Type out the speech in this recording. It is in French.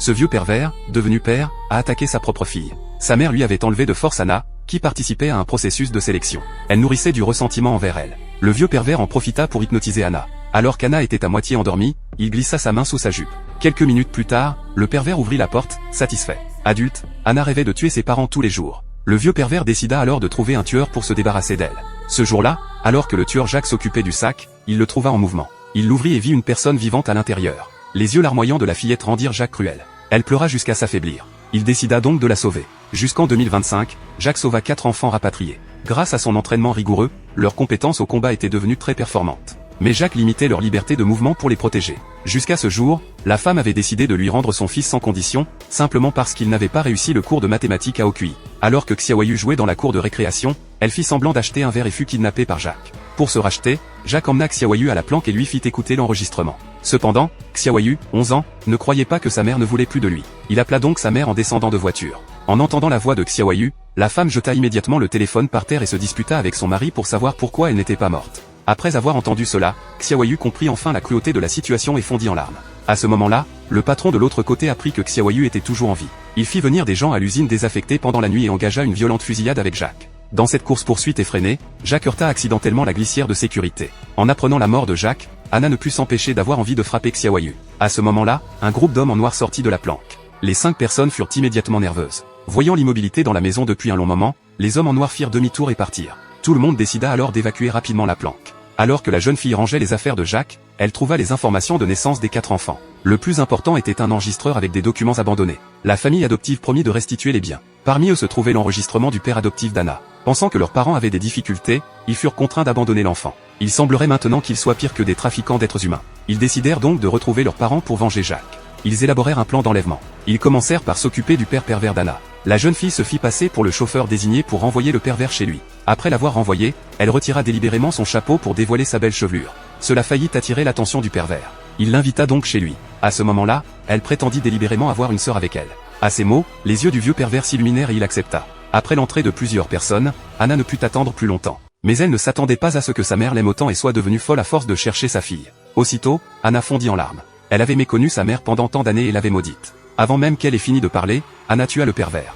Ce vieux pervers, devenu père, a attaqué sa propre fille. Sa mère lui avait enlevé de force Anna, qui participait à un processus de sélection. Elle nourrissait du ressentiment envers elle. Le vieux pervers en profita pour hypnotiser Anna. Alors qu'Anna était à moitié endormie, il glissa sa main sous sa jupe. Quelques minutes plus tard, le pervers ouvrit la porte, satisfait. Adulte, Anna rêvait de tuer ses parents tous les jours. Le vieux pervers décida alors de trouver un tueur pour se débarrasser d'elle. Ce jour-là, alors que le tueur Jacques s'occupait du sac, il le trouva en mouvement. Il l'ouvrit et vit une personne vivante à l'intérieur. Les yeux larmoyants de la fillette rendirent Jacques cruel. Elle pleura jusqu'à s'affaiblir. Il décida donc de la sauver. Jusqu'en 2025, Jacques sauva 4 enfants rapatriés. Grâce à son entraînement rigoureux, leurs compétences au combat étaient devenues très performantes. Mais Jacques limitait leur liberté de mouvement pour les protéger. Jusqu'à ce jour, la femme avait décidé de lui rendre son fils sans condition, simplement parce qu'il n'avait pas réussi le cours de mathématiques à Aucuy. Alors que Xiaoyu jouait dans la cour de récréation, elle fit semblant d'acheter un verre et fut kidnappée par Jacques. Pour se racheter, Jacques emmena Xiaoyu à la planque et lui fit écouter l'enregistrement. Cependant, Xiaoyu, 11 ans, ne croyait pas que sa mère ne voulait plus de lui. Il appela donc sa mère en descendant de voiture. En entendant la voix de Xiaoyu, la femme jeta immédiatement le téléphone par terre et se disputa avec son mari pour savoir pourquoi elle n'était pas morte. Après avoir entendu cela, Xiaoyu comprit enfin la cruauté de la situation et fondit en larmes. À ce moment-là, le patron de l'autre côté apprit que Xiaoyu était toujours en vie. Il fit venir des gens à l'usine désaffectée pendant la nuit et engagea une violente fusillade avec Jacques. Dans cette course-poursuite effrénée, Jacques heurta accidentellement la glissière de sécurité. En apprenant la mort de Jacques, Anna ne put s'empêcher d'avoir envie de frapper Xiaoyu. À ce moment-là, un groupe d'hommes en noir sortit de la planque. Les 5 personnes furent immédiatement nerveuses. Voyant l'immobilité dans la maison depuis un long moment, les hommes en noir firent demi-tour et partirent. Tout le monde décida alors d'évacuer rapidement la planque. Alors que la jeune fille rangeait les affaires de Jacques, elle trouva les informations de naissance des 4 enfants. Le plus important était un enregistreur avec des documents abandonnés. La famille adoptive promit de restituer les biens. Parmi eux se trouvait l'enregistrement du père adoptif d'Anna. Pensant que leurs parents avaient des difficultés, ils furent contraints d'abandonner l'enfant. Il semblerait maintenant qu'ils soient pires que des trafiquants d'êtres humains. Ils décidèrent donc de retrouver leurs parents pour venger Jacques. Ils élaborèrent un plan d'enlèvement. Ils commencèrent par s'occuper du père pervers d'Anna. La jeune fille se fit passer pour le chauffeur désigné pour renvoyer le pervers chez lui. Après l'avoir renvoyé, elle retira délibérément son chapeau pour dévoiler sa belle chevelure. Cela faillit attirer l'attention du pervers. Il l'invita donc chez lui. À ce moment-là, elle prétendit délibérément avoir une sœur avec elle. À ces mots, les yeux du vieux pervers s'illuminèrent et il accepta. Après l'entrée de plusieurs personnes, Anna ne put attendre plus longtemps. Mais elle ne s'attendait pas à ce que sa mère l'aime autant et soit devenue folle à force de chercher sa fille. Aussitôt, Anna fondit en larmes. Elle avait méconnu sa mère pendant tant d'années et l'avait maudite. Avant même qu'elle ait fini de parler, Anna tua le pervers.